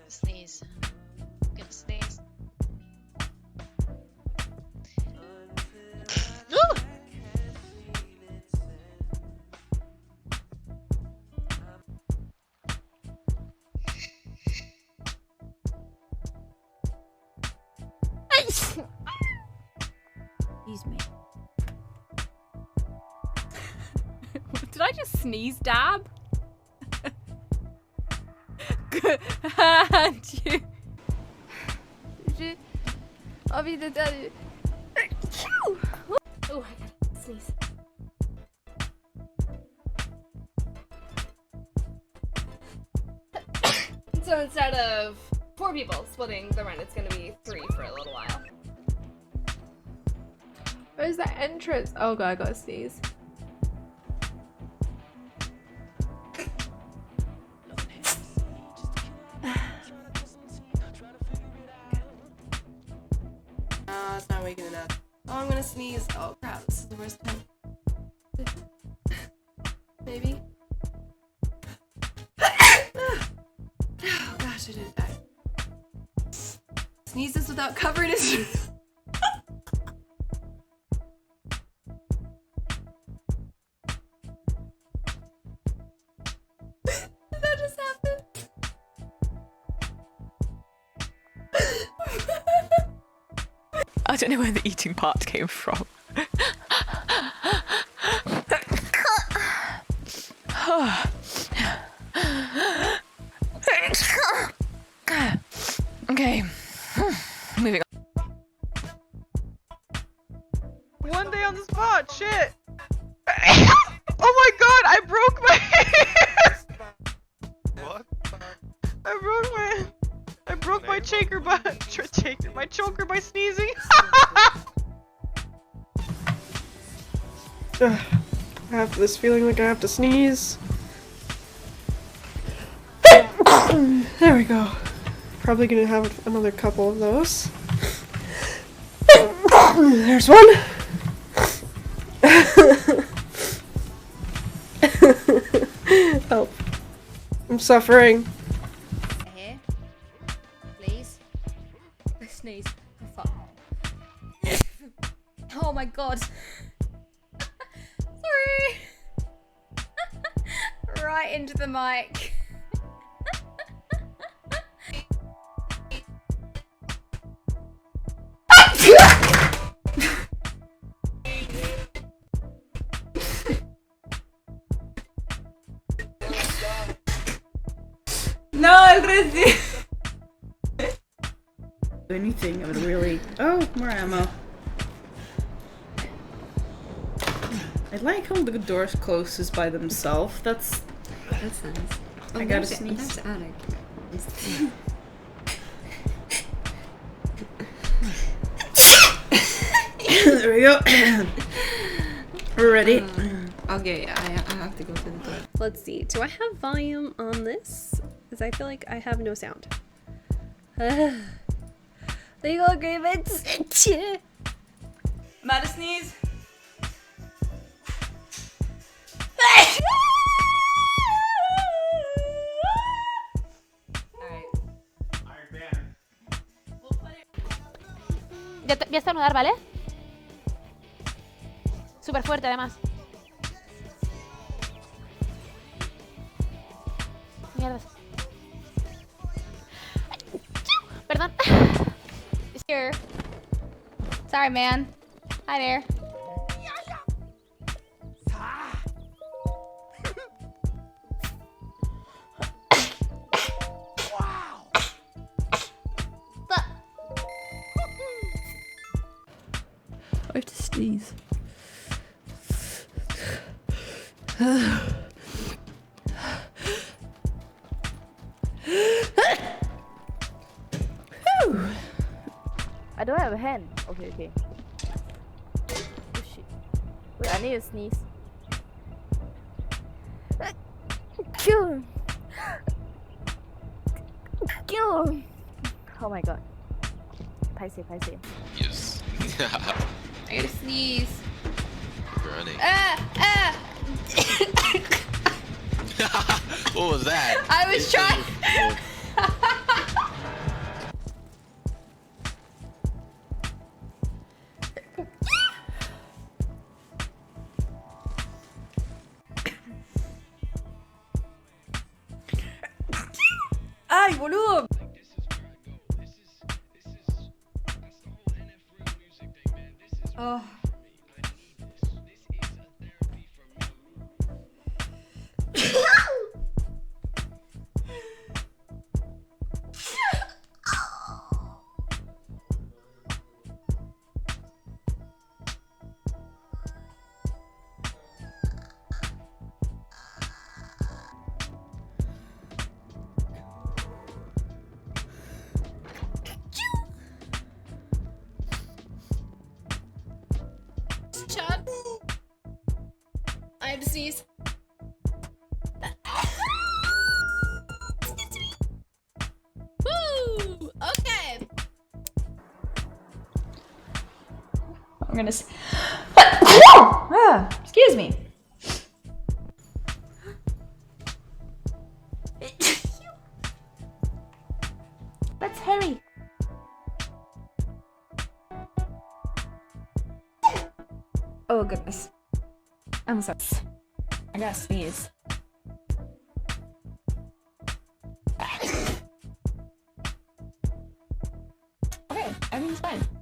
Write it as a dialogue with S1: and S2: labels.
S1: Sneeze. I'm gonna sneeze.
S2: Excuse me. Did I just sneeze dab? J'ai envie de dire. Oh, I gotta sneeze. So instead of 4 people splitting the rent, it's gonna be 3 for a little while.
S3: Where's the entrance? Oh god, I gotta sneeze.
S4: It's not waking enough. Oh, I'm gonna sneeze. Oh crap, this is the worst time. Maybe. Oh gosh, I didn't die. Sneezes without covering his. Did that just happen?
S5: I don't know where the eating part came from. Okay, moving on.
S6: One day on the spot, shit! Oh my god, I broke my
S7: What?
S6: I broke my choker my choker by sneezing. I have this feeling like I have to sneeze. There we go. Probably gonna have another couple of those. There's one. Help. I'm suffering.
S2: Here, please. I sneeze. Oh, fuck. Oh my god. Sorry. Right into the mic.
S4: No, el reci. Anything, I would really. Oh, more ammo. I like how the doors closes by themselves. That's
S8: nice. Oh,
S4: I gotta sneeze.
S8: That's attic.
S4: There we go. We're ready.
S8: Okay, I have to go to the door.
S3: Let's see. Do I have volume on this? Because I feel like I have no sound. Legal agreements.
S4: I'm out of sneeze.
S1: Voy a estornudar, ¿vale? Súper fuerte, además. Mierdas. Perdón. It's here. Sorry, man. Hi there.
S3: I have to sneeze.
S9: I don't have a hand. Okay. Oh shit. Wait, I need to sneeze. Oh my god. Paiseh.
S7: Yes.
S2: I gotta sneeze.
S7: Running. What was that?
S1: I was trying. ¡Ay, boludo! Oh.
S2: Chad. I have to sneeze. Woo! Okay.
S1: I'm gonna. Excuse me. Let's hurry. Oh goodness. I'm sorry. I gotta sneeze. Okay, everything's fine.